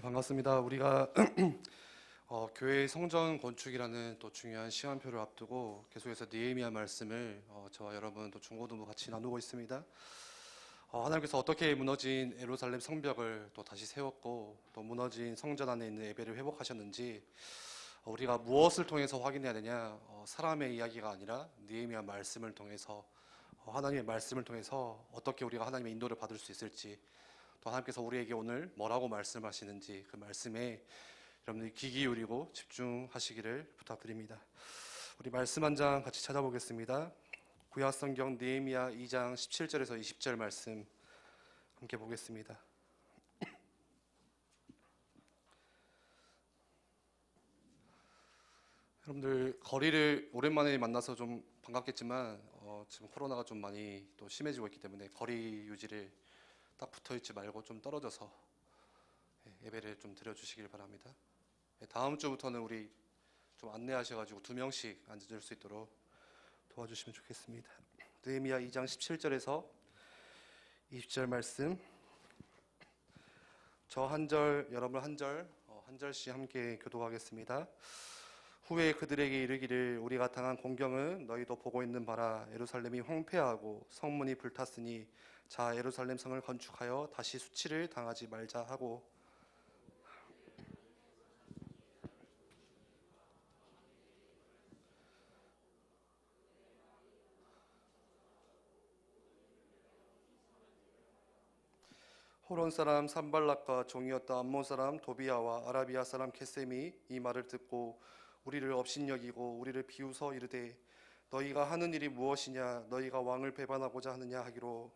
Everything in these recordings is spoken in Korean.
반갑습니다. 우리가 교회 성전 건축이라는 또 중요한 시간표를 앞두고 계속해서 느헤미야 말씀을 저와 여러분 또 중고등부 같이 나누고 있습니다. 하나님께서 어떻게 무너진 예루살렘 성벽을 또 다시 세웠고 또 무너진 성전 안에 있는 예배를 회복하셨는지 우리가 무엇을 통해서 확인해야 되냐? 사람의 이야기가 아니라 느헤미야 말씀을 통해서 하나님의 말씀을 통해서 어떻게 우리가 하나님의 인도를 받을 수 있을지, 또 하나님께서 우리에게 오늘 뭐라고 말씀하시는지 그 말씀에 여러분들이 귀 기울이고 집중하시기를 부탁드립니다. 우리 말씀 한 장 같이 찾아보겠습니다. 구약성경 느헤미야 2장 17절에서 20절 말씀 함께 보겠습니다. 여러분들 거리를 오랜만에 만나서 좀 반갑겠지만 지금 코로나가 좀 많이 또 심해지고 있기 때문에 거리 유지를 딱 붙어있지 말고 좀 떨어져서 예배를 좀 드려주시길 바랍니다. 다음 주부터는 우리 좀 안내하셔가지고 2명씩 앉을 수 있도록 도와주시면 좋겠습니다. 느헤미야 2장 17절에서 20절 말씀, 저 한 절, 여러분 한 절씩 함께 교독하겠습니다. 후에 그들에게 이르기를 우리가 당한 공경은 너희도 보고 있는 바라. 예루살렘이 황폐하고 성문이 불탔으니 자 예루살렘 성을 건축하여 다시 수치를 당하지 말자 하고, 호론 사람 산발락과 종이었던 암몬 사람 도비야와 아라비아 사람 게셈이 이 말을 듣고 우리를 업신여기고 우리를 비웃어 이르되 너희가 하는 일이 무엇이냐? 너희가 왕을 배반하고자 하느냐 하기로,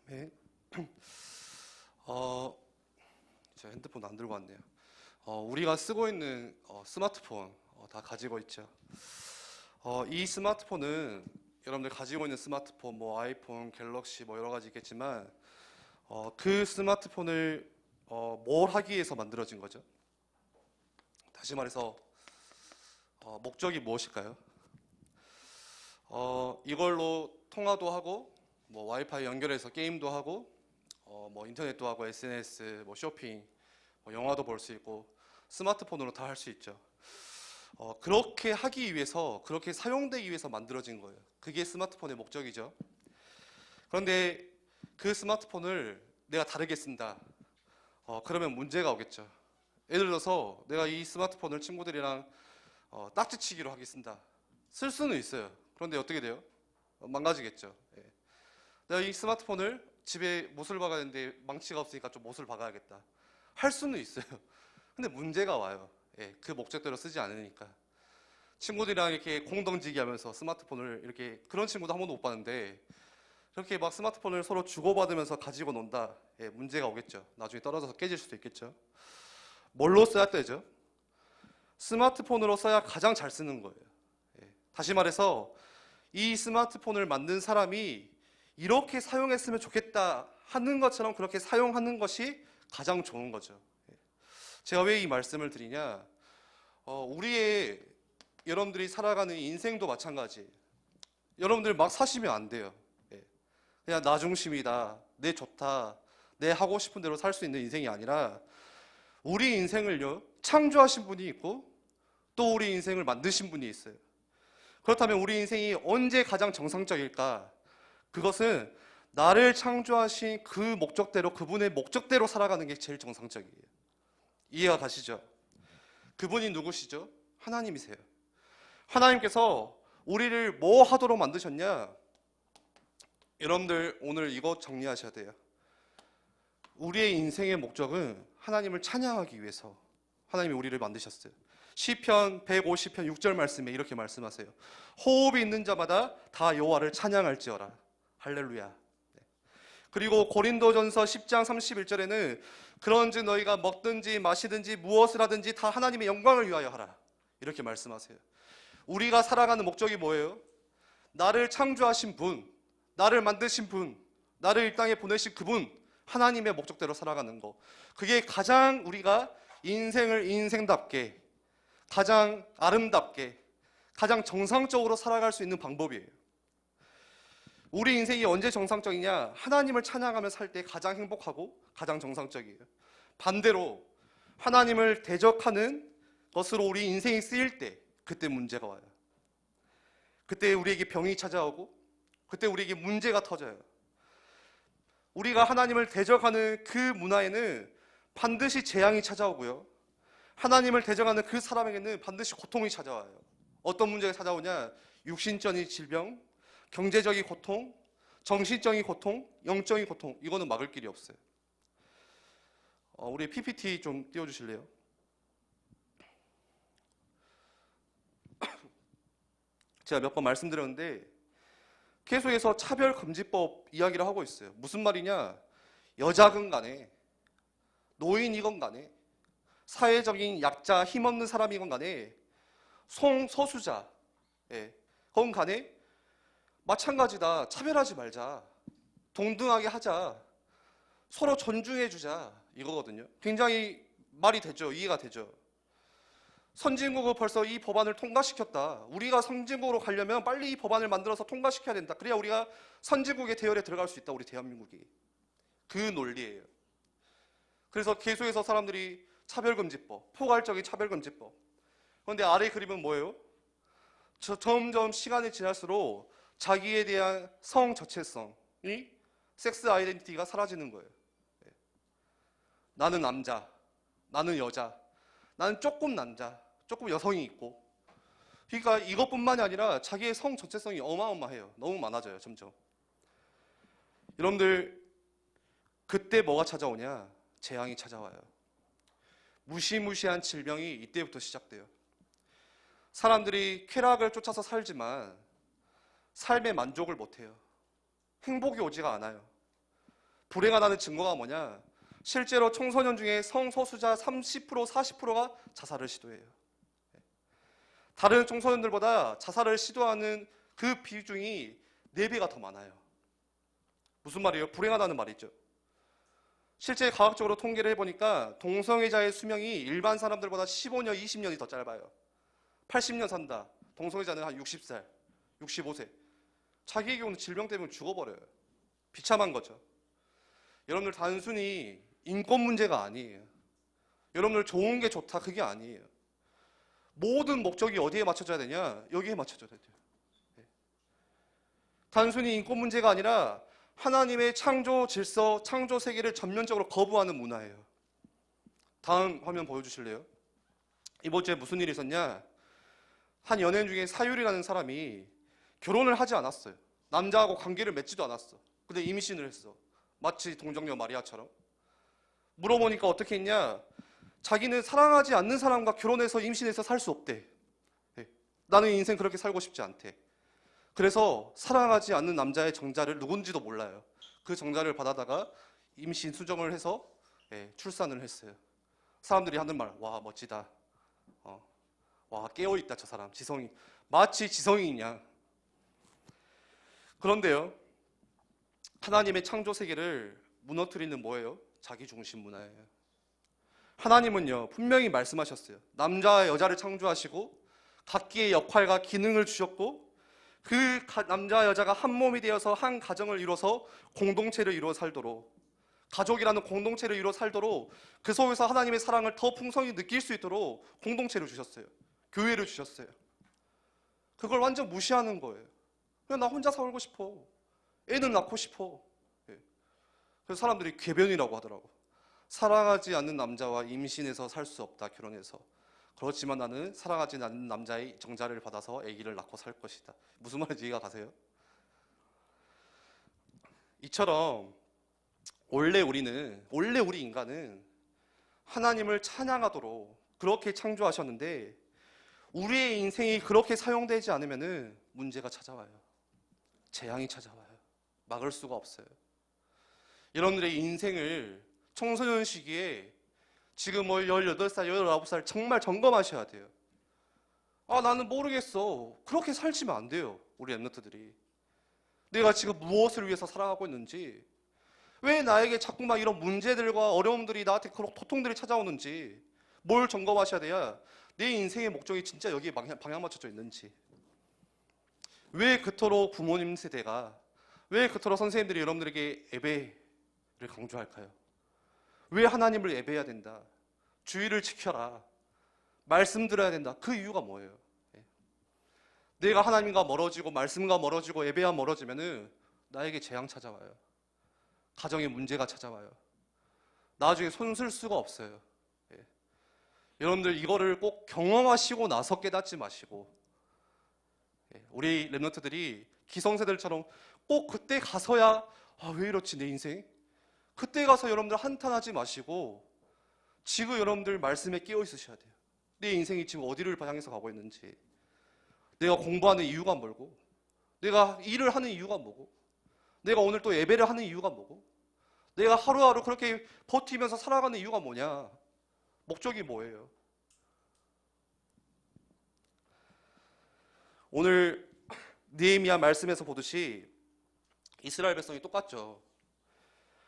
아멘. 제가 핸드폰 안 들고 왔네요. 우리가 쓰고 있는 스마트폰 다 가지고 있죠. 이 스마트폰은 여러분들 가지고 있는 스마트폰, 뭐 아이폰, 갤럭시 뭐 여러 가지 있겠지만 그 스마트폰을 뭘 하기 위해서 만들어진 거죠? 다시 말해서 목적이 무엇일까요? 이걸로 통화도 하고 뭐 와이파이 연결해서 게임도 하고 뭐 인터넷도 하고 SNS, 뭐 쇼핑, 뭐 영화도 볼 수 있고 스마트폰으로 다 할 수 있죠. 그렇게 하기 위해서, 그렇게 사용되기 위해서 만들어진 거예요. 그게 스마트폰의 목적이죠. 그런데 그 스마트폰을 내가 다르게 쓴다. 그러면 문제가 오겠죠. 예를 들어서 내가 이 스마트폰을 친구들이랑 딱지치기로 하게 쓴다. 쓸 수는 있어요. 그런데 어떻게 돼요? 망가지겠죠. 예. 내가 이 스마트폰을 집에 못을 박아야 되는데 망치가 없으니까 좀 못을 박아야겠다. 할 수는 있어요. 근데 문제가 와요. 예, 그 목적대로 쓰지 않으니까. 친구들이랑 이렇게 공동지기 하면서 스마트폰을 이렇게, 그런 친구도 한 번도 못 봤는데 이렇게 막 스마트폰을 서로 주고받으면서 가지고 논다. 예, 문제가 오겠죠. 나중에 떨어져서 깨질 수도 있겠죠. 뭘로 써야 되죠? 스마트폰으로 써야 가장 잘 쓰는 거예요. 예, 다시 말해서 이 스마트폰을 만든 사람이 이렇게 사용했으면 좋겠다 하는 것처럼 그렇게 사용하는 것이 가장 좋은 거죠. 제가 왜 이 말씀을 드리냐? 우리의 여러분들이 살아가는 인생도 마찬가지. 여러분들 막 사시면 안 돼요. 그냥 나 중심이다, 내 좋다, 내 하고 싶은 대로 살 수 있는 인생이 아니라 우리 인생을요 창조하신 분이 있고 또 우리 인생을 만드신 분이 있어요. 그렇다면 우리 인생이 언제 가장 정상적일까? 그것은 나를 창조하신 그 목적대로, 그분의 목적대로 살아가는 게 제일 정상적이에요. 이해가 가시죠? 그분이 누구시죠? 하나님이세요. 하나님께서 우리를 뭐 하도록 만드셨냐? 여러분들 오늘 이거 정리하셔야 돼요. 우리의 인생의 목적은 하나님을 찬양하기 위해서 하나님이 우리를 만드셨어요. 시편 150편 6절 말씀에 이렇게 말씀하세요. 호흡이 있는 자마다 다 여호와를 찬양할지어라. 할렐루야. 그리고 고린도전서 10장 31절에는 그런즉 너희가 먹든지 마시든지 무엇을 하든지 다 하나님의 영광을 위하여 하라. 이렇게 말씀하세요. 우리가 살아가는 목적이 뭐예요? 나를 창조하신 분, 나를 만드신 분, 나를 이 땅에 보내신 그분, 하나님의 목적대로 살아가는 거. 그게 가장 우리가 인생을 인생답게, 가장 아름답게, 가장 정상적으로 살아갈 수 있는 방법이에요. 우리 인생이 언제 정상적이냐? 하나님을 찬양하며 살 때 가장 행복하고 가장 정상적이에요. 반대로 하나님을 대적하는 것으로 우리 인생이 쓰일 때 그때 문제가 와요. 그때 우리에게 병이 찾아오고 그때 우리에게 문제가 터져요. 우리가 하나님을 대적하는 그 문화에는 반드시 재앙이 찾아오고요. 하나님을 대적하는 그 사람에게는 반드시 고통이 찾아와요. 어떤 문제가 찾아오냐? 육신적인 질병, 경제적인 고통, 정신적인 고통, 영적인 고통. 이거는 막을 길이 없어요. 우리 PPT 좀 띄워주실래요? 제가 몇 번 말씀드렸는데 계속해서 차별금지법 이야기를 하고 있어요. 무슨 말이냐? 여자건 간에, 노인이건 간에, 사회적인 약자, 힘없는 사람이건 간에, 성소수자, 건 간에 마찬가지다. 차별하지 말자. 동등하게 하자. 서로 존중해주자. 이거거든요. 굉장히 말이 되죠. 이해가 되죠. 선진국은 벌써 이 법안을 통과시켰다. 우리가 선진국으로 가려면 빨리 이 법안을 만들어서 통과시켜야 된다. 그래야 우리가 선진국의 대열에 들어갈 수 있다. 우리 대한민국이. 그 논리예요. 그래서 계속해서 사람들이 차별금지법, 포괄적인 차별금지법. 그런데 아래 그림은 뭐예요? 점점 시간이 지날수록 자기에 대한 성 정체성이, 섹스 아이덴티티가 사라지는 거예요. 나는 남자, 나는 여자, 나는 조금 남자, 조금 여성이 있고. 그러니까 이것뿐만이 아니라 자기의 성 정체성이 어마어마해요. 너무 많아져요, 점점. 여러분들, 그때 뭐가 찾아오냐? 재앙이 찾아와요. 무시무시한 질병이 이때부터 시작돼요. 사람들이 쾌락을 쫓아서 살지만 삶의 만족을 못해요. 행복이 오지가 않아요. 불행하다는 증거가 뭐냐? 실제로 청소년 중에 성소수자 30%, 40%가 자살을 시도해요. 다른 청소년들보다 자살을 시도하는 그 비중이 4배가 더 많아요. 무슨 말이에요? 불행하다는 말이죠. 실제 과학적으로 통계를 해보니까 동성애자의 수명이 일반 사람들보다 15년, 20년이 더 짧아요. 80년 산다. 동성애자는 한 60살, 65세. 자기의 경우는 질병 때문에 죽어버려요. 비참한 거죠. 여러분들 단순히 인권 문제가 아니에요. 여러분들 좋은 게 좋다 그게 아니에요. 모든 목적이 어디에 맞춰져야 되냐? 여기에 맞춰져야 돼요. 단순히 인권 문제가 아니라 하나님의 창조 질서, 창조 세계를 전면적으로 거부하는 문화예요. 다음 화면 보여주실래요? 이번 주에 무슨 일이 있었냐? 한 연예인 중에 사유리라는 사람이 결혼을 하지 않았어요. 남자하고 관계를 맺지도 않았어. 근데 임신을 했어. 마치 동정녀 마리아처럼. 물어보니까 어떻게 했냐? 자기는 사랑하지 않는 사람과 결혼해서 임신해서 살 수 없대. 나는 인생 그렇게 살고 싶지 않대. 그래서 사랑하지 않는 남자의 정자를 누군지도 몰라요. 그 정자를 받아다가 임신 수정을 해서 출산을 했어요. 사람들이 하는 말, 와 멋지다. 와 깨어있다 저 사람. 지성이 마치 지성인이냐. 그런데요, 하나님의 창조 세계를 무너뜨리는 뭐예요? 자기중심 문화예요. 하나님은요 분명히 말씀하셨어요. 남자와 여자를 창조하시고 각기의 역할과 기능을 주셨고 그 남자와 여자가 한 몸이 되어서 한 가정을 이뤄서 공동체를 이루어 살도록, 가족이라는 공동체를 이루어 살도록 그 속에서 하나님의 사랑을 더 풍성히 느낄 수 있도록 공동체를 주셨어요. 교회를 주셨어요. 그걸 완전 무시하는 거예요. 그냥 나 혼자 살고 싶어. 애는 낳고 싶어. 그래서 사람들이 궤변이라고 하더라고. 사랑하지 않는 남자와 임신해서 살 수 없다, 결혼해서. 그렇지만 나는 사랑하지 않는 남자의 정자를 받아서 아기를 낳고 살 것이다. 무슨 말인지 이해가 가세요? 이처럼 원래 우리 인간은 하나님을 찬양하도록 그렇게 창조하셨는데 우리의 인생이 그렇게 사용되지 않으면 문제가 찾아와요. 재앙이 찾아와요. 막을 수가 없어요. 여러분들의 인생을 청소년 시기에 지금 18살, 19살 정말 점검하셔야 돼요. 나는 모르겠어. 그렇게 살지면 안 돼요. 우리 랩런트들이. 내가 지금 무엇을 위해서 살아가고 있는지, 왜 나에게 자꾸 막 이런 문제들과 어려움들이 나한테 그런 고통들이 찾아오는지 뭘 점검하셔야 돼야 내 인생의 목적이 진짜 여기에 방향 맞춰져 있는지. 왜 그토록 부모님 세대가, 왜 그토록 선생님들이 여러분들에게 예배를 강조할까요? 왜 하나님을 예배해야 된다, 주의를 지켜라, 말씀 들어야 된다, 그 이유가 뭐예요? 내가 하나님과 멀어지고 말씀과 멀어지고 예배와 멀어지면은 나에게 재앙 찾아와요. 가정에 문제가 찾아와요. 나중에 손 쓸 수가 없어요. 여러분들 이거를 꼭 경험하시고 나서 깨닫지 마시고, 우리 랩런트들이 기성세대들처럼 꼭 그때 가서야 왜 이렇지 내 인생? 그때 가서 여러분들 한탄하지 마시고 지금 여러분들 말씀에 끼어 있으셔야 돼요. 내 인생이 지금 어디를 방향해서 가고 있는지, 내가 공부하는 이유가 뭐고, 내가 일을 하는 이유가 뭐고, 내가 오늘 또 예배를 하는 이유가 뭐고, 내가 하루하루 그렇게 버티면서 살아가는 이유가 뭐냐, 목적이 뭐예요? 오늘 느헤미야 말씀에서 보듯이 이스라엘 백성이 똑같죠.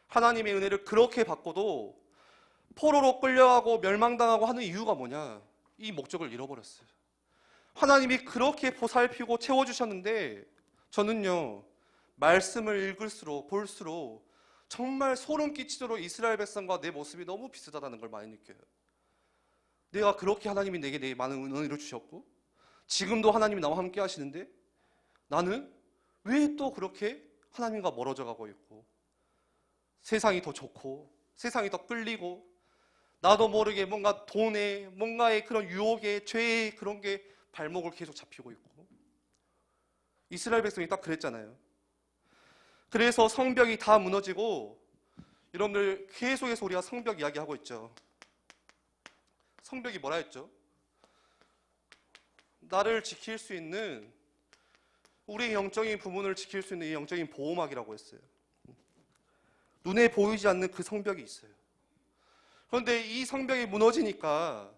하나님의 은혜를 그렇게 받고도 포로로 끌려가고 멸망당하고 하는 이유가 뭐냐, 이 목적을 잃어버렸어요. 하나님이 그렇게 보살피고 채워주셨는데 저는요, 말씀을 읽을수록 볼수록 정말 소름 끼치도록 이스라엘 백성과 내 모습이 너무 비슷하다는 걸 많이 느껴요. 내가 그렇게 하나님이 내게 많은 은혜를 주셨고 지금도 하나님이 나와 함께 하시는데 나는 왜 또 그렇게 하나님과 멀어져 가고 있고, 세상이 더 좋고 세상이 더 끌리고 나도 모르게 뭔가 돈에, 뭔가의 그런 유혹에, 죄의 그런 게 발목을 계속 잡히고 있고. 이스라엘 백성이 딱 그랬잖아요. 그래서 성벽이 다 무너지고, 여러분들 계속해서 우리가 성벽 이야기하고 있죠. 성벽이 뭐라 했죠? 나를 지킬 수 있는, 우리의 영적인 부분을 지킬 수 있는 이 영적인 보호막이라고 했어요. 눈에 보이지 않는 그 성벽이 있어요. 그런데 이 성벽이 무너지니까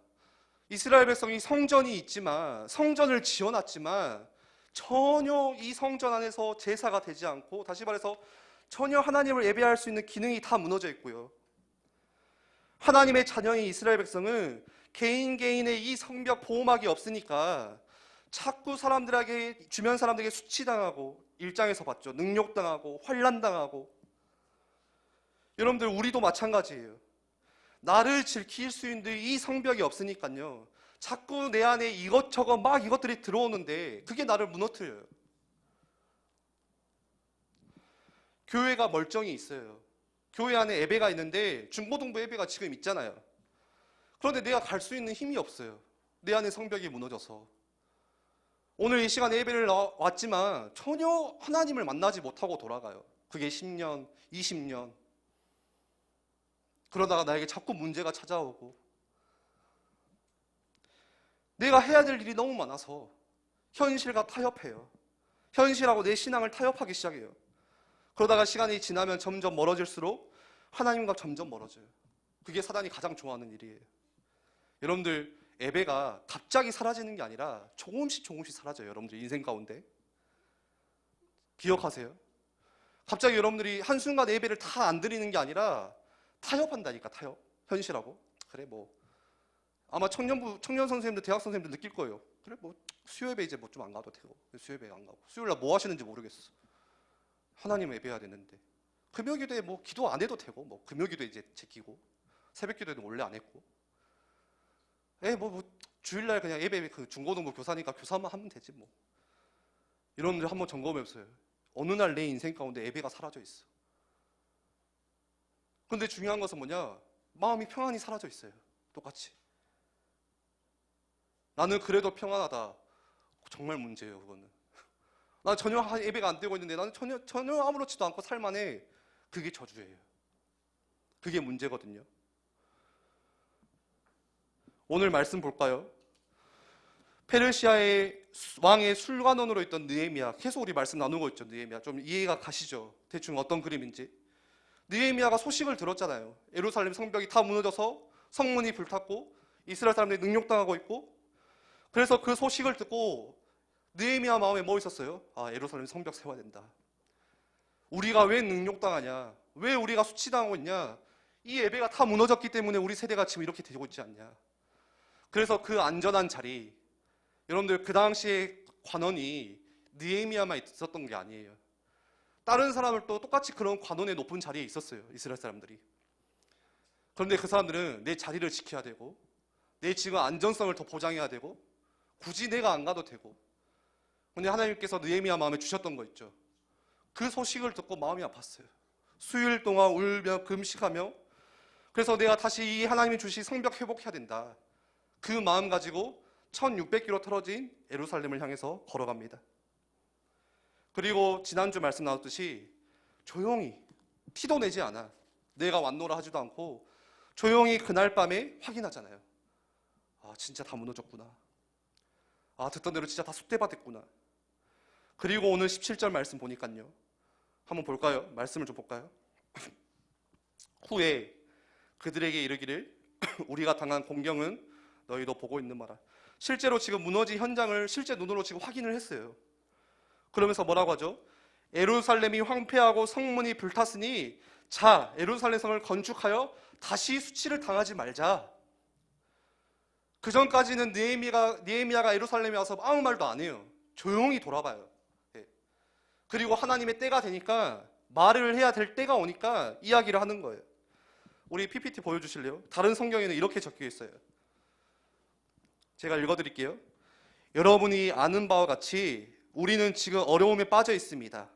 이스라엘 백성이 성전이 있지만, 성전을 지어놨지만 전혀 이 성전 안에서 제사가 되지 않고, 다시 말해서 전혀 하나님을 예배할 수 있는 기능이 다 무너져 있고요. 하나님의 자녀인 이스라엘 백성은 개인의 이 성벽 보호막이 없으니까 자꾸 사람들에게, 주변 사람들에게 수치당하고, 일장에서 봤죠, 능욕당하고 환난당하고. 여러분들 우리도 마찬가지예요. 나를 지킬 수 있는 이 성벽이 없으니까요, 자꾸 내 안에 이것저것 막 이것들이 들어오는데 그게 나를 무너뜨려요. 교회가 멀쩡히 있어요. 교회 안에 예배가 있는데 중고등부 예배가 지금 있잖아요. 그런데 내가 갈 수 있는 힘이 없어요. 내 안에 성벽이 무너져서. 오늘 이 시간에 예배를 왔지만 전혀 하나님을 만나지 못하고 돌아가요. 그게 10년, 20년. 그러다가 나에게 자꾸 문제가 찾아오고, 내가 해야 될 일이 너무 많아서 현실과 타협해요. 현실하고 내 신앙을 타협하기 시작해요. 그러다가 시간이 지나면 점점 멀어질수록 하나님과 점점 멀어져요. 그게 사단이 가장 좋아하는 일이에요. 여러분들 예배가 갑자기 사라지는 게 아니라 조금씩 사라져요. 여러분들 인생 가운데 기억하세요. 갑자기 여러분들이 한순간 예배를 다 안 드리는 게 아니라 타협한다니까. 타협. 현실하고. 그래 뭐 아마 청년 선생님들, 대학 선생님들 느낄 거예요. 그래 뭐 수요예배 이제 뭐 좀 안 가도 되고, 수요예배 안 가고, 수요일날 뭐 하시는지 모르겠어. 하나님 예배해야 되는데 금요기도에 뭐 기도 안 해도 되고, 뭐 금요기도 이제 제끼고, 새벽기도에도 원래 안 했고, 뭐 주일날 그냥 예배, 그 중고등부 교사니까 교사만 하면 되지 뭐. 여러분들 한번 점검해보세요. 어느 날 내 인생 가운데 예배가 사라져 있어. 근데 중요한 것은 뭐냐? 마음이 평안히 사라져 있어요. 똑같이. 나는 그래도 평안하다. 정말 문제예요, 그거는. 난 전혀 예배가 안 되고 있는데 나는 전혀 아무렇지도 않고 살만해. 그게 저주예요. 그게 문제거든요. 오늘 말씀 볼까요? 페르시아의 왕의 술관원으로 있던 느헤미야. 계속 우리 말씀 나누고 있죠. 느헤미야. 좀 이해가 가시죠? 대충 어떤 그림인지. 느헤미야가 소식을 들었잖아요. 예루살렘 성벽이 다 무너져서 성문이 불탔고 이스라엘 사람들이 능욕당하고 있고. 그래서 그 소식을 듣고 느헤미야 마음에 뭐 있었어요? 예루살렘 성벽 세워야 된다. 우리가 왜 능욕당하냐? 왜 우리가 수치당하고 있냐? 이 예배가 다 무너졌기 때문에 우리 세대가 지금 이렇게 되고 있지 않냐? 그래서 그 안전한 자리, 여러분들 그 당시에 관원이 느헤미야만 있었던 게 아니에요. 다른 사람들도 똑같이 그런 관원의 높은 자리에 있었어요. 이스라엘 사람들이. 그런데 그 사람들은 내 자리를 지켜야 되고 내 지금 안전성을 더 보장해야 되고 굳이 내가 안 가도 되고. 근데 하나님께서 느헤미야 마음에 주셨던 거 있죠. 그 소식을 듣고 마음이 아팠어요. 수일 동안 울며 금식하며 그래서 내가 다시 이 하나님이 주신 성벽 회복해야 된다. 그 마음 가지고 1600km 떨어진 예루살렘을 향해서 걸어갑니다. 그리고 지난주 말씀 나왔듯이 조용히 티도 내지 않아. 내가 왔노라 하지도 않고 조용히 그날 밤에 확인하잖아요. 아, 진짜 다 무너졌구나. 아, 듣던 대로 진짜 다 쑥대밭 됐구나. 그리고 오늘 17절 말씀 보니까요. 한번 볼까요? 말씀을 좀 볼까요? 후에 그들에게 이르기를 우리가 당한 공경은 너희도 보고 있는 바라. 실제로 지금 무너진 현장을 실제 눈으로 지금 확인을 했어요. 그러면서 뭐라고 하죠? 예루살렘이 황폐하고 성문이 불탔으니 자, 예루살렘 성을 건축하여 다시 수치를 당하지 말자. 그 전까지는 느헤미야가 예루살렘에 와서 아무 말도 안 해요. 조용히 돌아봐요. 그리고 하나님의 때가 되니까 말을 해야 될 때가 오니까 이야기를 하는 거예요. 우리 PPT 보여주실래요? 다른 성경에는 이렇게 적혀 있어요. 제가 읽어드릴게요. 여러분이 아는 바와 같이 우리는 지금 어려움에 빠져 있습니다.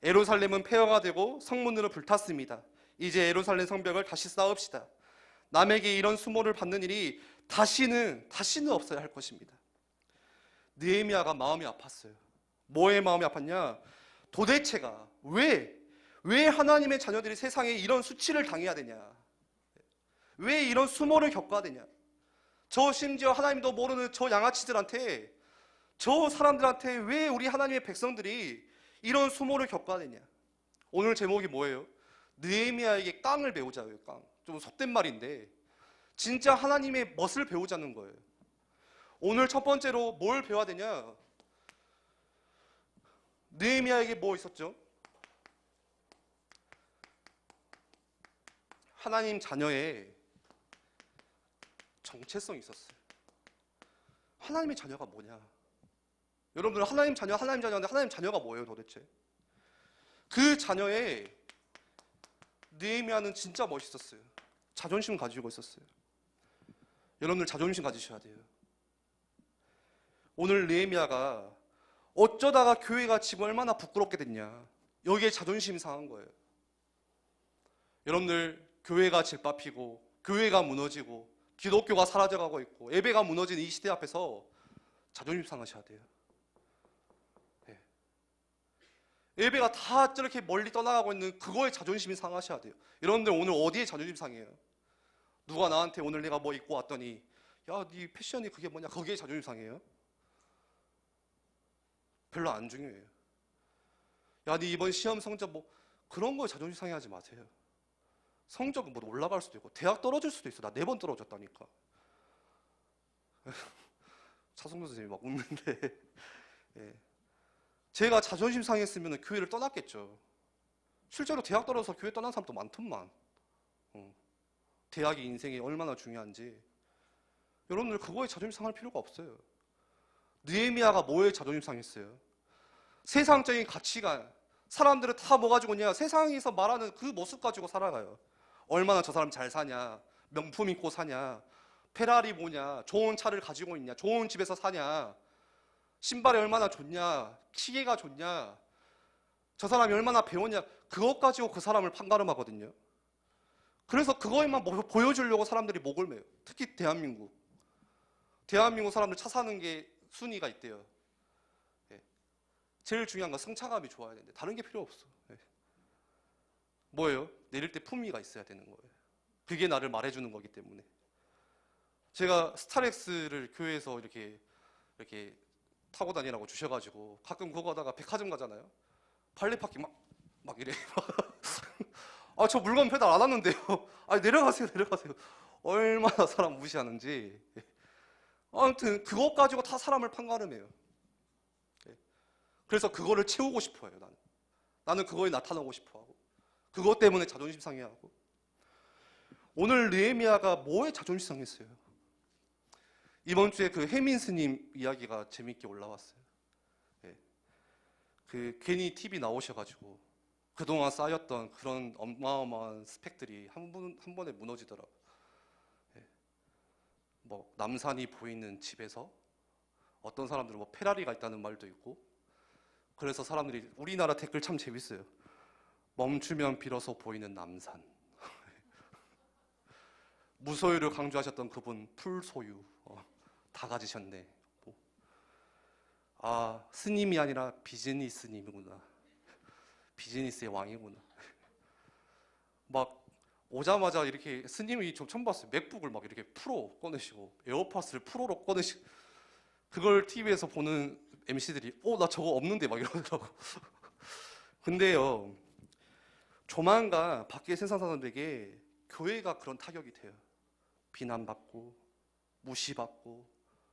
예루살렘은 폐허가 되고 성문으로 불탔습니다. 이제 예루살렘 성벽을 다시 쌓읍시다. 남에게 이런 수모를 받는 일이 다시는 없어야 할 것입니다. 느헤미야가 마음이 아팠어요. 뭐에 마음이 아팠냐? 도대체가 왜 하나님의 자녀들이 세상에 이런 수치를 당해야 되냐? 왜 이런 수모를 겪어야 되냐? 저 심지어 하나님도 모르는 저 양아치들한테, 저 사람들한테 왜 우리 하나님의 백성들이 이런 수모를 겪어야 되냐? 오늘 제목이 뭐예요? 느헤미야에게 깡을 배우자예요. 깡. 좀 속된 말인데 진짜 하나님의 멋을 배우자는 거예요. 오늘 첫 번째로 뭘 배워야 되냐? 느헤미야에게 뭐 있었죠? 하나님 자녀의 정체성이 있었어요. 하나님의 자녀가 뭐냐? 여러분들 하나님 자녀인데 하나님 자녀가 뭐예요 도대체? 그 자녀의 느헤미야는 진짜 멋있었어요. 자존심 가지고 있었어요. 여러분들 자존심 가지셔야 돼요. 오늘 느헤미야가 어쩌다가 교회가 지금 얼마나 부끄럽게 됐냐? 여기에 자존심이 상한 거예요. 여러분들 교회가 질밥히고 교회가 무너지고 기독교가 사라져가고 있고 예배가 무너진 이 시대 앞에서 자존심 상하셔야 돼요. 네. 예배가 다 저렇게 멀리 떠나가고 있는 그거에 자존심이 상하셔야 돼요. 여러분들 오늘 어디에 자존심 상해요? 누가 나한테 오늘 내가 뭐 입고 왔더니 야, 네 패션이 그게 뭐냐? 거기에 자존심 상해요? 별로 안 중요해요. 야, 네 이번 시험 성적 뭐 그런 거에 자존심 상해하지 마세요. 성적은 뭐 올라갈 수도 있고 대학 떨어질 수도 있어. 나 4번 떨어졌다니까. 차성도 선생님이 막 웃는데 예. 제가 자존심 상했으면 교회를 떠났겠죠. 실제로 대학 떨어져서 교회 떠난 사람도 많던만. 대학이 인생이 얼마나 중요한지. 여러분들 그거에 자존심 상할 필요가 없어요. 느헤미야가 뭐에 자존심 상했어요? 세상적인 가치관. 사람들은 다 뭐 가지고 있냐? 세상에서 말하는 그 모습 가지고 살아가요. 얼마나 저 사람 잘 사냐? 명품 입고 사냐? 페라리 뭐냐? 좋은 차를 가지고 있냐? 좋은 집에서 사냐? 신발이 얼마나 좋냐? 시계가 좋냐? 저 사람이 얼마나 배웠냐? 그것 가지고 그 사람을 판가름하거든요. 그래서 그거에만 보여주려고 사람들이 목을 매요. 특히 대한민국 사람들 차 사는 게 순위가 있대요. 예. 제일 중요한 건 승차감이 좋아야 되는데 다른 게 필요 없어. 예. 뭐예요? 내릴 때 품위가 있어야 되는 거예요. 그게 나를 말해주는 거기 때문에. 제가 스타렉스를 교회에서 이렇게 타고 다니라고 주셔가지고 가끔 그거 하다가 백화점 가잖아요. 발레바퀴 막 이래. 아, 저 물건 배달 안 왔는데요. 아, 내려가세요. 얼마나 사람 무시하는지. 아무튼 그것 가지고 다 사람을 판가름해요. 그래서 그거를 채우고 싶어 해요. 나는 그거에 나타나고 싶어 하고. 그것 때문에 자존심 상해하고. 오늘 느헤미야가 뭐에 자존심 상했어요? 이번 주에 그 혜민 스님 이야기가 재밌게 올라왔어요. 예. 그 괜히 TV 나오셔가지고 그동안 쌓였던 그런 어마어마한 스펙들이 한 번에 무너지더라고요. 예. 뭐 남산이 보이는 집에서 어떤 사람들은 뭐 페라리가 있다는 말도 있고, 그래서 사람들이 우리나라 댓글 참 재밌어요. 멈추면 비로소 보이는 남산. 무소유를 강조하셨던 그분 풀소유 다 가지셨네. 뭐. 아, 스님이 아니라 비즈니스님이구나. 비즈니스의 왕이구나. 막 오자마자 이렇게 스님이 좀 처음 봤어요. 맥북을 막 이렇게 프로 꺼내시고 에어팟을 프로로 꺼내시고, 그걸 TV에서 보는 MC들이 나 저거 없는데 막 이러더라고. 근데요, 조만간 밖에 세상 사람들에게 교회가 그런 타격이 돼요. 비난받고 무시받고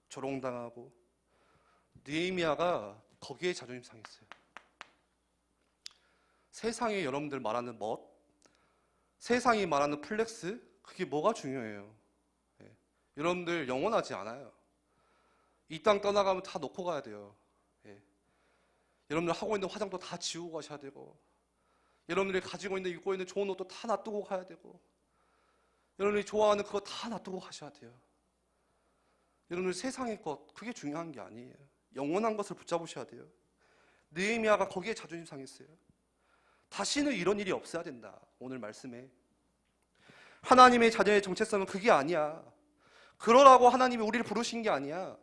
조롱당하고. 느헤미야가 거기에 자존심 상했어요. 세상에 여러분들 말하는 멋, 세상이 말하는 플렉스, 그게 뭐가 중요해요? 예. 여러분들 영원하지 않아요. 이 땅 떠나가면 다 놓고 가야 돼요. 예. 여러분들 하고 있는 화장도 다 지우고 가셔야 되고, 여러분들이 가지고 있는 입고 있는 좋은 옷도 다 놔두고 가야 되고, 여러분들이 좋아하는 그거 다 놔두고 가셔야 돼요. 여러분들 세상의 것, 그게 중요한 게 아니에요. 영원한 것을 붙잡으셔야 돼요. 느헤미야가 거기에 자존심 상했어요. 다시는 이런 일이 없어야 된다. 오늘 말씀에 하나님의 자녀의 정체성은 그게 아니야. 그러라고 하나님이 우리를 부르신 게 아니야.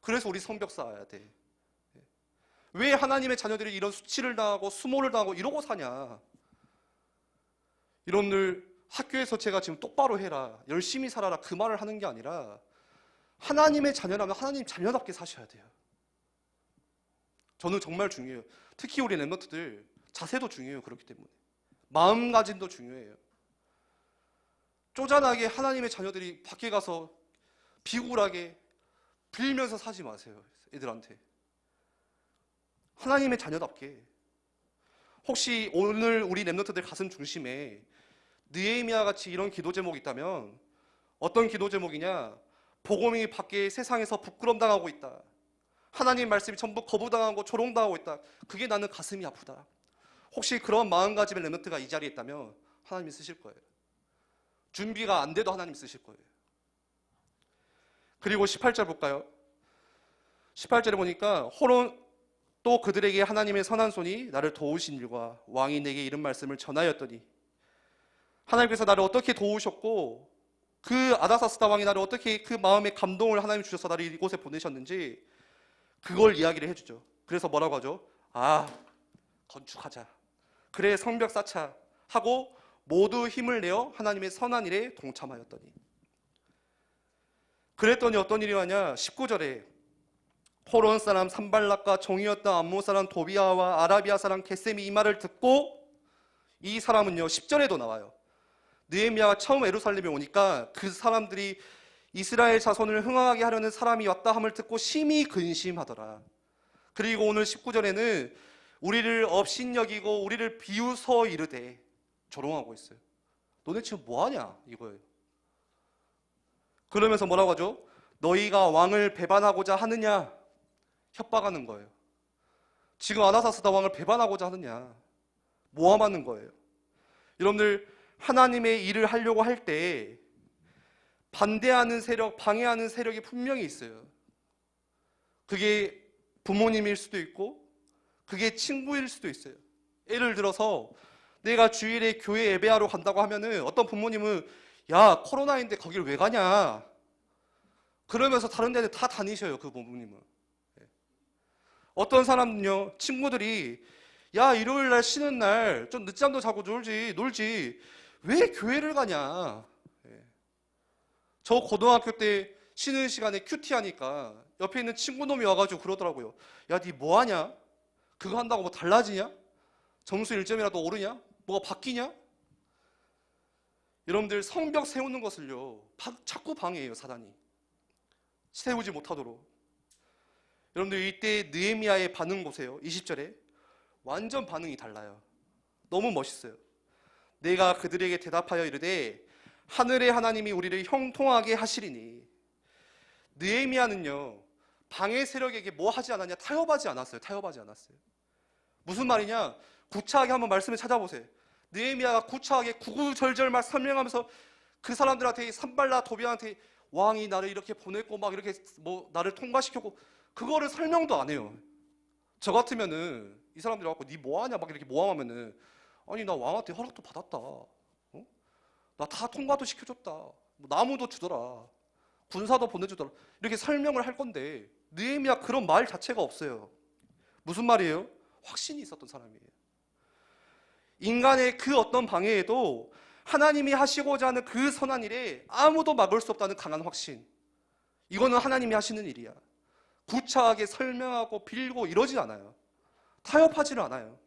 그래서 우리 성벽 쌓아야 돼. 왜 하나님의 자녀들이 이런 수치를 당하고 수모를 당하고 이러고 사냐? 여러분들 학교에서 제가 지금 똑바로 해라, 열심히 살아라, 그 말을 하는 게 아니라 하나님의 자녀라면 하나님 자녀답게 사셔야 돼요. 저는 정말 중요해요. 특히 우리 랩런트들 자세도 중요해요. 그렇기 때문에 마음가짐도 중요해요. 쪼잔하게 하나님의 자녀들이 밖에 가서 비굴하게 빌면서 사지 마세요. 애들한테. 하나님의 자녀답게. 혹시 오늘 우리 랩런트들 가슴 중심에 느헤미야 같이 이런 기도 제목이 있다면 어떤 기도 제목이냐? 복음이 밖에 세상에서 부끄럼당하고 있다. 하나님 말씀이 전부 거부당하고 조롱당하고 있다. 그게 나는 가슴이 아프다. 혹시 그런 마음가짐의 랩런트가 이 자리에 있다면 하나님이 쓰실 거예요. 준비가 안 돼도 하나님 쓰실 거예요. 그리고 18절 볼까요? 18절에 보니까 호론 또 그들에게 하나님의 선한 손이 나를 도우신 일과 왕이 내게 이런 말씀을 전하였더니, 하나님께서 나를 어떻게 도우셨고 그 아다사스다 왕이 나를 어떻게 그 마음의 감동을 하나님 주셔서 나를 이곳에 보내셨는지 그걸 이야기를 해주죠. 그래서 뭐라고 하죠? 건축하자. 그래 성벽 쌓자 하고 모두 힘을 내어 하나님의 선한 일에 동참하였더니. 그랬더니 어떤 일이 왔냐? 19절에 호론 사람 산발락과 종이었던 암몬 사람 도비아와 아라비아 사람 게셈이 이 말을 듣고, 이 사람은요 10절에도 나와요. 느헤미야가 처음 예루살렘에 오니까 그 사람들이 이스라엘 자손을 흥황하게 하려는 사람이 왔다 함을 듣고 심히 근심하더라. 그리고 오늘 19절에는 우리를 업신여기고 우리를 비웃어 이르되, 조롱하고 있어요. 너네 지금 뭐하냐 이거예요. 그러면서 뭐라고 하죠? 너희가 왕을 배반하고자 하느냐? 협박하는 거예요. 지금 아다사스다 왕을 배반하고자 하느냐? 모함하는 거예요. 여러분들 하나님의 일을 하려고 할 때 반대하는 세력, 방해하는 세력이 분명히 있어요. 그게 부모님일 수도 있고 그게 친구일 수도 있어요. 예를 들어서 내가 주일에 교회 예배하러 간다고 하면은 어떤 부모님은 야 코로나인데 거길 왜 가냐 그러면서 다른 데는 다 다니셔요. 그 부모님은. 어떤 사람은요 친구들이 야 일요일 날 쉬는 날 좀 늦잠도 자고 놀지 왜 교회를 가냐. 저 고등학교 때 쉬는 시간에 큐티 하니까 옆에 있는 친구 놈이 와가지고 그러더라고요. 야 니 뭐하냐? 그거 한다고 뭐 달라지냐? 점수 1점이라도 오르냐? 뭐가 바뀌냐? 여러분들 성벽 세우는 것을요 자꾸 방해해요. 사단이 세우지 못하도록. 여러분들 이때 느헤미야의 반응 보세요. 20절에 완전 반응이 달라요. 너무 멋있어요. 내가 그들에게 대답하여 이르되 하늘의 하나님이 우리를 형통하게 하시리니. 느헤미야는요, 방해 세력에게 뭐 하지 않았냐? 타협하지 않았어요. 타협하지 않았어요. 무슨 말이냐? 구차하게 한번 말씀을 찾아보세요. 느헤미야가 구차하게 구구절절 막 설명하면서 그 사람들한테, 산발라 도비아한테 왕이 나를 이렇게 보냈고 막 이렇게 뭐 나를 통과시켰고, 그거를 설명도 안 해요. 저 같으면은 이 사람들이 와서 니 뭐하냐 막 이렇게 모함하면은, 아니 나 왕한테 허락도 받았다, 나 다 통과도 시켜줬다, 뭐 나무도 주더라, 군사도 보내주더라, 이렇게 설명을 할 건데 느헤미야 그런 말 자체가 없어요. 무슨 말이에요? 확신이 있었던 사람이에요. 인간의 그 어떤 방해에도 하나님이 하시고자 하는 그 선한 일에 아무도 막을 수 없다는 강한 확신. 이거는 하나님이 하시는 일이야. 구차하게 설명하고 빌고 이러지 않아요. 타협하지를 않아요.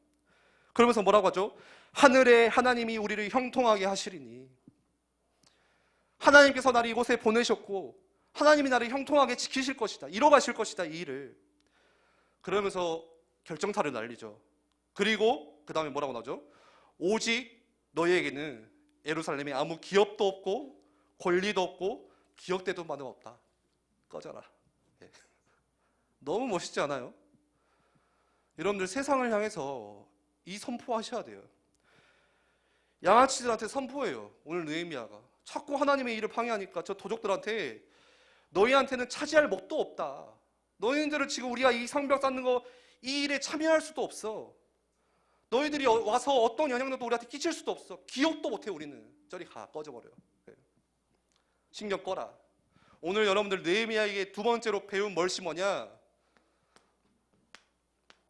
그러면서 뭐라고 하죠? 하늘의 하나님이 우리를 형통하게 하시리니. 하나님께서 나를 이곳에 보내셨고 하나님이 나를 형통하게 지키실 것이다, 이뤄가실 것이다, 이 일을. 그러면서 결정타를 날리죠. 그리고 그 다음에 뭐라고 나오죠? 오직 너희에게는 예루살렘에 아무 기업도 없고 권리도 없고 기억대도 마는 없다. 꺼져라. 예. 너무 멋있지 않아요? 여러분들 세상을 향해서 이 선포하셔야 돼요. 양아치들한테 선포해요. 오늘 느헤미야가 자꾸 하나님의 일을 방해하니까 저 도적들한테 너희한테는 차지할 몫도 없다. 너희들은 지금 우리가 이 성벽 쌓는 거 이 일에 참여할 수도 없어. 너희들이 와서 어떤 영향력도 우리한테 끼칠 수도 없어. 기억도 못해. 우리는 저리 가, 꺼져버려. 신경 꺼라. 오늘 여러분들 느헤미야에게 두 번째로 배운 뭘 뭐냐?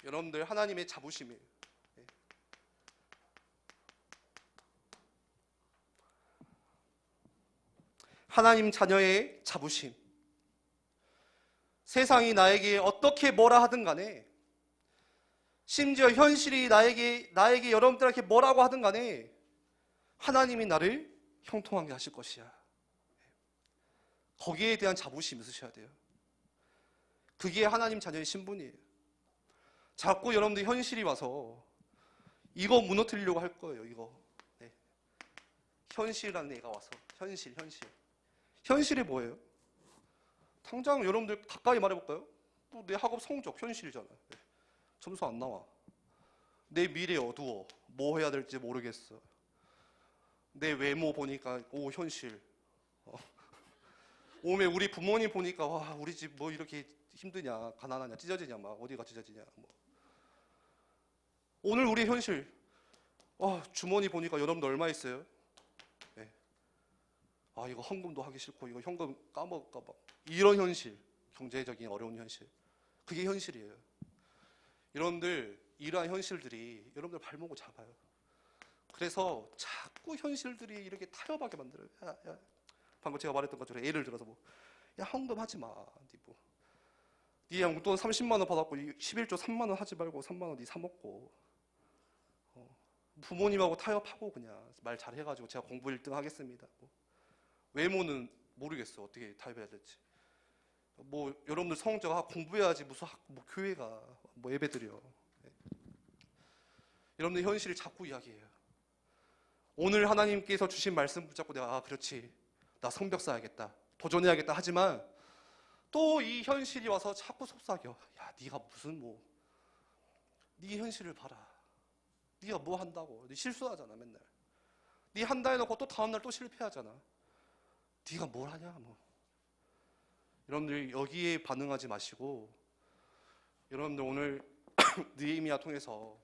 여러분들 하나님의 자부심이에요. 하나님 자녀의 자부심. 세상이 나에게 어떻게 뭐라 하든 간에, 심지어 현실이 나에게 여러분들에게 뭐라고 하든 간에 하나님이 나를 형통하게 하실 것이야. 거기에 대한 자부심 있으셔야 돼요. 그게 하나님 자녀의 신분이에요. 자꾸 여러분들 현실이 와서 이거 무너뜨리려고 할 거예요. 이거. 네. 현실이라는 애가 와서 현실이 뭐예요? 당장 여러분들 가까이 말해볼까요? 또 내 학업 성적 현실이잖아요. 네. 점수 안 나와. 내 미래 어두워. 뭐 해야 될지 모르겠어. 내 외모 보니까 현실. 오메 우리 부모님 보니까 와 우리 집 뭐 이렇게 힘드냐, 가난하냐, 찢어지냐, 막 어디가 찢어지냐. 뭐. 오늘 우리 현실. 주머니 보니까 여러분들 얼마 있어요? 네. 이거 헌금도 하기 싫고 이거 현금 까먹을까 봐. 이런 현실, 경제적인 어려운 현실. 그게 현실이에요. 여러분들 이러한 현실들이 여러분들 발목을 잡아요. 그래서 자꾸 현실들이 이렇게 타협하게 만들어요. 야. 방금 제가 말했던 것처럼 예를 들어서 야 헌금하지 마. 네 용돈 30만 원 받았고 11조 3만 원 하지 말고 3만 원 네 사 먹고. 부모님하고 타협하고 그냥 말 잘해가지고 제가 공부 1등 하겠습니다. 외모는 모르겠어. 어떻게 타협해야 될지. 여러분들 성적 공부해야지 무슨 교회가 예배 드려. 여러분들 현실을 자꾸 이야기해요. 오늘 하나님께서 주신 말씀 붙잡고 내가 그렇지, 나 성벽 쌓아야겠다, 도전해야겠다 하지만 또 이 현실이 와서 자꾸 속삭여. 야 네가 무슨 네 현실을 봐라. 네가 뭐 한다고. 네 실수하잖아 맨날. 네 한다 해놓고 또 다음날 또 실패하잖아. 네가 뭘 하냐 여러분들 여기에 반응하지 마시고 여러분들 오늘 느헤미야 통해서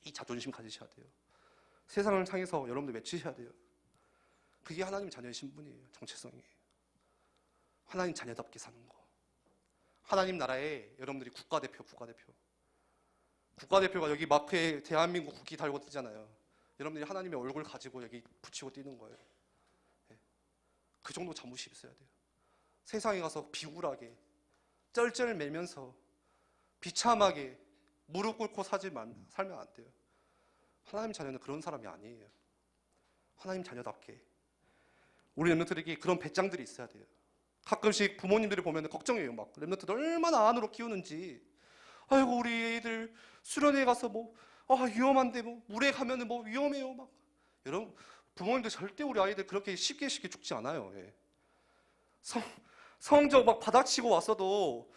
이 자존심 가지셔야 돼요. 세상을 향해서 여러분들 외치셔야 돼요. 그게 하나님 자녀의 신분이에요. 정체성이에요. 하나님 자녀답게 사는 거. 하나님 나라에 여러분들이 국가대표가 여기 마크에 대한민국 국기 달고 뛰잖아요. 여러분들이 하나님의 얼굴 가지고 여기 붙이고 뛰는 거예요. 그 정도 자부심 있어야 돼요. 세상에 가서 비굴하게 쩔쩔매면서 비참하게 무릎 꿇고 살면 안 돼요. 하나님 자녀는 그런 사람이 아니에요. 하나님 자녀답게 우리 렘넌트들에게 그런 배짱들이 있어야 돼요. 가끔씩 부모님들이 보면 걱정해요. 막 렘넌트들 얼마나 안으로 키우는지. 아이고 우리 애들 수련회 가서 위험한데 물에 가면은 위험해요. 막 여러분, 부모님들 절대 우리 아이들 그렇게 쉽게 죽지 않아요. 예. 성적 막 받아치고 왔어도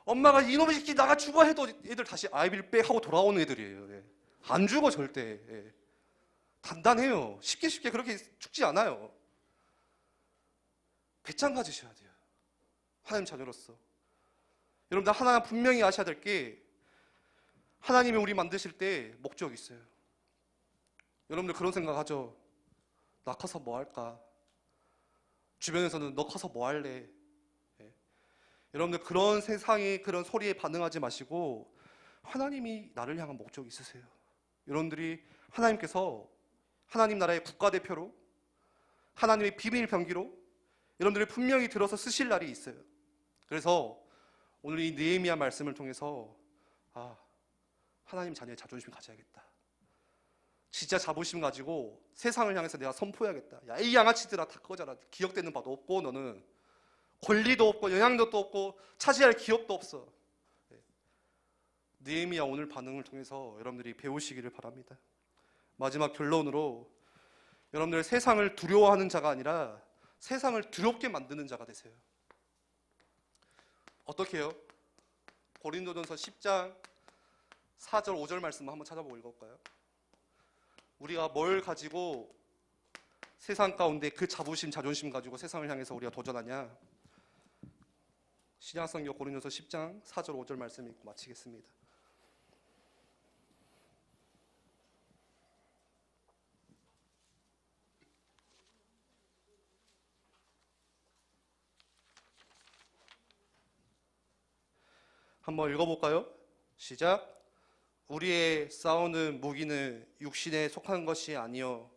엄마가 이놈의 새끼 나가 죽어 해도 애들 다시 아이빌 백 하고 돌아오는 애들이에요. 예. 안 죽어 절대. 예. 단단해요. 쉽게 그렇게 죽지 않아요. 배짱 가지셔야 돼요. 하나님 자녀로서. 여러분들 하나 분명히 아셔야 될 게, 하나님이 우리 만드실 때 목적이 있어요. 여러분들 그런 생각하죠? 나 커서 뭐 할까? 주변에서는 너 커서 뭐 할래? 예. 여러분들 그런 세상의 그런 소리에 반응하지 마시고 하나님이 나를 향한 목적이 있으세요. 여러분들이 하나님께서 하나님 나라의 국가대표로, 하나님의 비밀 병기로 여러분들이 분명히 들어서 쓰실 날이 있어요. 그래서 오늘 이 느헤미야 말씀을 통해서 하나님 자녀의 자존심 가져야겠다. 진짜 자부심 가지고 세상을 향해서 내가 선포해야겠다. 야, 이 양아치들아, 다 그거잖아. 기억되는 바도 없고, 너는 권리도 없고 영향력도 없고 차지할 기업도 없어. 느헤미야 오늘 반응을 통해서 여러분들이 배우시기를 바랍니다. 마지막 결론으로, 여러분들 세상을 두려워하는 자가 아니라 세상을 두렵게 만드는 자가 되세요. 어떻게 해요? 고린도전서 10장 4절 5절 말씀 한번 찾아보고 읽을까요? 우리가 뭘 가지고 세상 가운데 그 자부심, 자존심 가지고 세상을 향해서 우리가 도전하냐? 신약성경 고린도전서 10장 4절 5절 말씀 읽고 마치겠습니다. 한번 읽어볼까요? 시작. 우리의 싸우는 무기는 육신에 속한 것이 아니요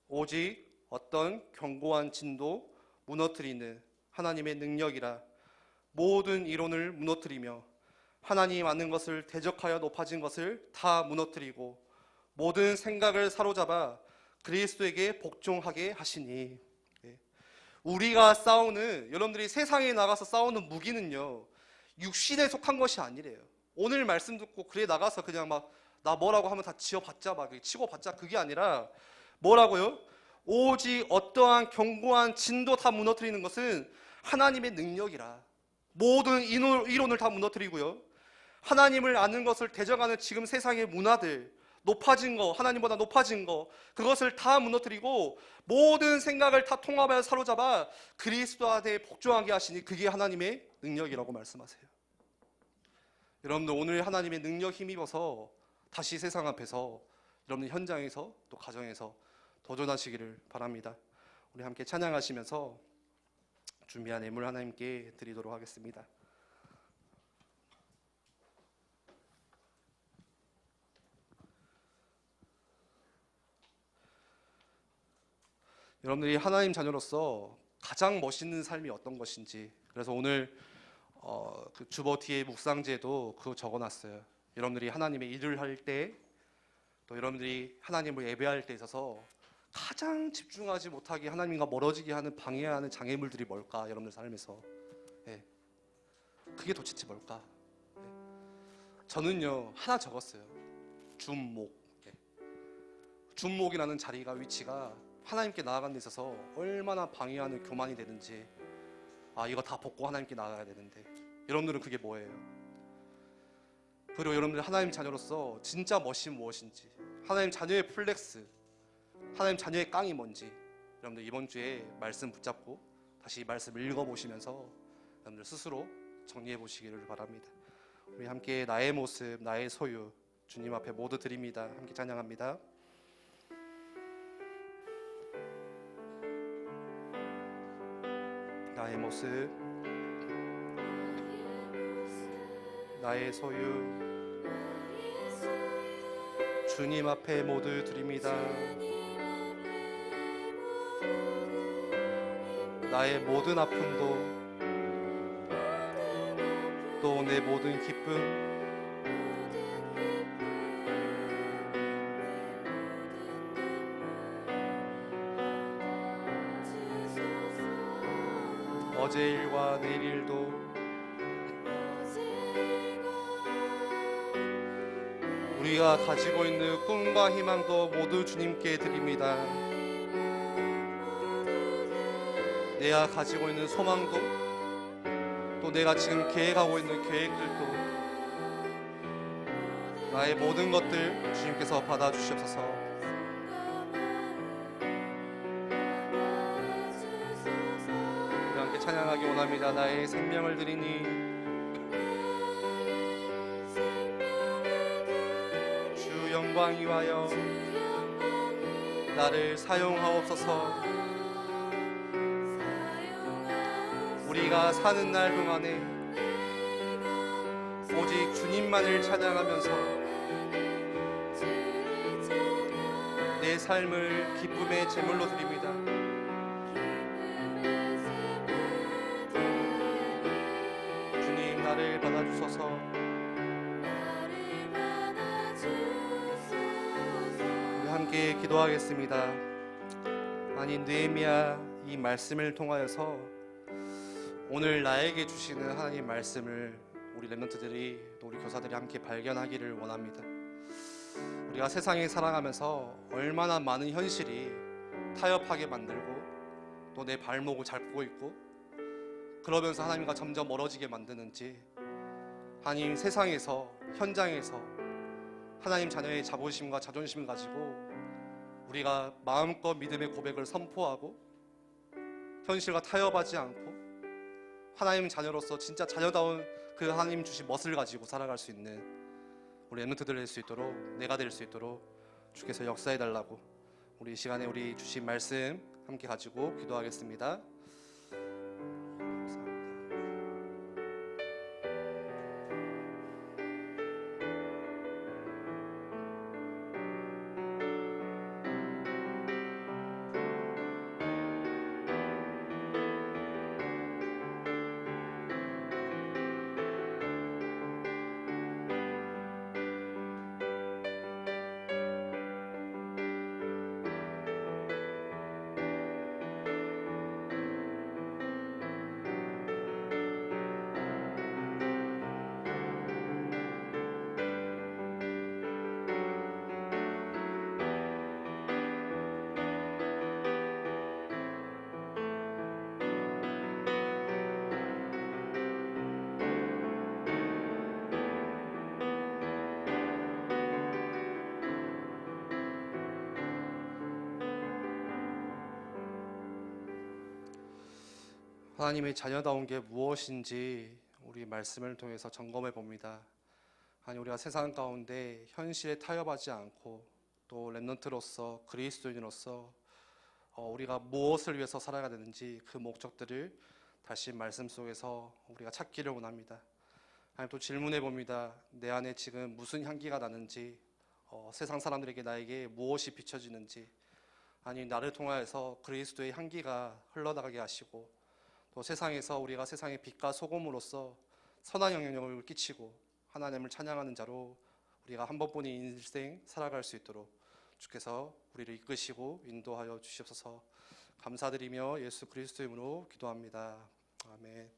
오직 어떤 견고한 진도 무너뜨리는 하나님의 능력이라. 모든 이론을 무너뜨리며 하나님 아는 것을 대적하여 높아진 것을 다 무너뜨리고 모든 생각을 사로잡아 그리스도에게 복종하게 하시니. 우리가 싸우는, 여러분들이 세상에 나가서 싸우는 무기는요 육신에 속한 것이 아니래요. 오늘 말씀 듣고 그래 나가서 그냥 막 나 뭐라고 하면 다 지어봤자 막 치고 봤자 그게 아니라 뭐라고요? 오직 어떠한 견고한 진도 다 무너뜨리는 것은 하나님의 능력이라. 모든 이론을 다 무너뜨리고요, 하나님을 아는 것을 대적하는 지금 세상의 문화들, 높아진 거, 하나님보다 높아진 거, 그것을 다 무너뜨리고 모든 생각을 다 통합하여 사로잡아 그리스도한테 복종하게 하시니 그게 하나님의 능력이라고 말씀하세요. 여러분들 오늘 하나님의 능력 힘입어서 다시 세상 앞에서 여러분들 현장에서 또 가정에서 도전하시기를 바랍니다. 우리 함께 찬양하시면서 준비한 예물 하나님께 드리도록 하겠습니다. 여러분들이 하나님 자녀로서 가장 멋있는 삶이 어떤 것인지, 그래서 오늘 그 주보 뒤에 묵상지에도 그거 적어놨어요. 여러분들이 하나님의 일을 할 때, 또 여러분들이 하나님을 예배할 때 있어서 가장 집중하지 못하게 하나님과 멀어지게 하는, 방해하는 장애물들이 뭘까? 여러분들 삶에서 그게 도대체 뭘까? 저는요 하나 적었어요. 준목. 준목이라는 자리가, 위치가 하나님께 나아가는 데 있어서 얼마나 방해하는 교만이 되는지, 이거 다 벗고 하나님께 나아가야 되는데, 여러분들은 그게 뭐예요? 그리고 여러분들 하나님 자녀로서 진짜 멋이 무엇인지, 하나님 자녀의 플렉스, 하나님 자녀의 깡이 뭔지, 여러분들 이번 주에 말씀 붙잡고 다시 말씀 읽어보시면서 여러분들 스스로 정리해 보시기를 바랍니다. 우리 함께 나의 모습, 나의 소유 주님 앞에 모두 드립니다. 함께 찬양합니다. 나의 모습, 나의 소유 주님 앞에 모두 드립니다. 나의 모든 아픔도, 또 내 모든 기쁨, 어제 일과 내일 일도, 우리가 가지고 있는 꿈과 희망도 모두 주님께 드립니다. 내가 가지고 있는 소망도 또 내가 지금 계획하고 있는 계획들도 나의 모든 것들 주님께서 받아주시옵소서. 우리 함께 찬양하기 원합니다. 나의 생명을 드리니 주 영광 위하여 나를 사용하옵소서. 우리가 사는 날 동안에 오직 주님만을 찬양하면서 내 삶을 기쁨의 제물로 드립니다. 주님, 나를 받아주소서. 우리 함께 기도하겠습니다. 아니, 느헤미야 이 말씀을 통하여서 오늘 나에게 주시는 하나님 말씀을 우리 랩런트들이 또 우리 교사들이 함께 발견하기를 원합니다. 우리가 세상에 살아가면서 얼마나 많은 현실이 타협하게 만들고 또 내 발목을 잡고 있고 그러면서 하나님과 점점 멀어지게 만드는지, 하나님 세상에서 현장에서 하나님 자녀의 자부심과 자존심을 가지고 우리가 마음껏 믿음의 고백을 선포하고 현실과 타협하지 않고 하나님 자녀로서 진짜 자녀다운 그 하나님 주신 멋을 가지고 살아갈 수 있는 우리 엠넌트들 될 수 있도록, 내가 될 수 있도록 주께서 역사해 달라고 우리 이 시간에 우리 주신 말씀 함께 가지고 기도하겠습니다. 하나님의 자녀다운 게 무엇인지 우리 말씀을 통해서 점검해 봅니다. 아니, 우리가 세상 가운데 현실에 타협하지 않고 또 렘넌트로서 그리스도인으로서 우리가 무엇을 위해서 살아가야 되는지 그 목적들을 다시 말씀 속에서 우리가 찾기를 원합니다. 아니, 또 질문해 봅니다. 내 안에 지금 무슨 향기가 나는지, 세상 사람들에게 나에게 무엇이 비춰지는지, 아니 나를 통하여서 그리스도의 향기가 흘러나가게 하시고 또 세상에서 우리가 세상의 빛과 소금으로서 선한 영향력을 끼치고 하나님을 찬양하는 자로 우리가 한 번뿐인 인생 살아갈 수 있도록 주께서 우리를 이끄시고 인도하여 주시옵소서. 감사드리며 예수 그리스도의 이름으로 기도합니다. 아멘.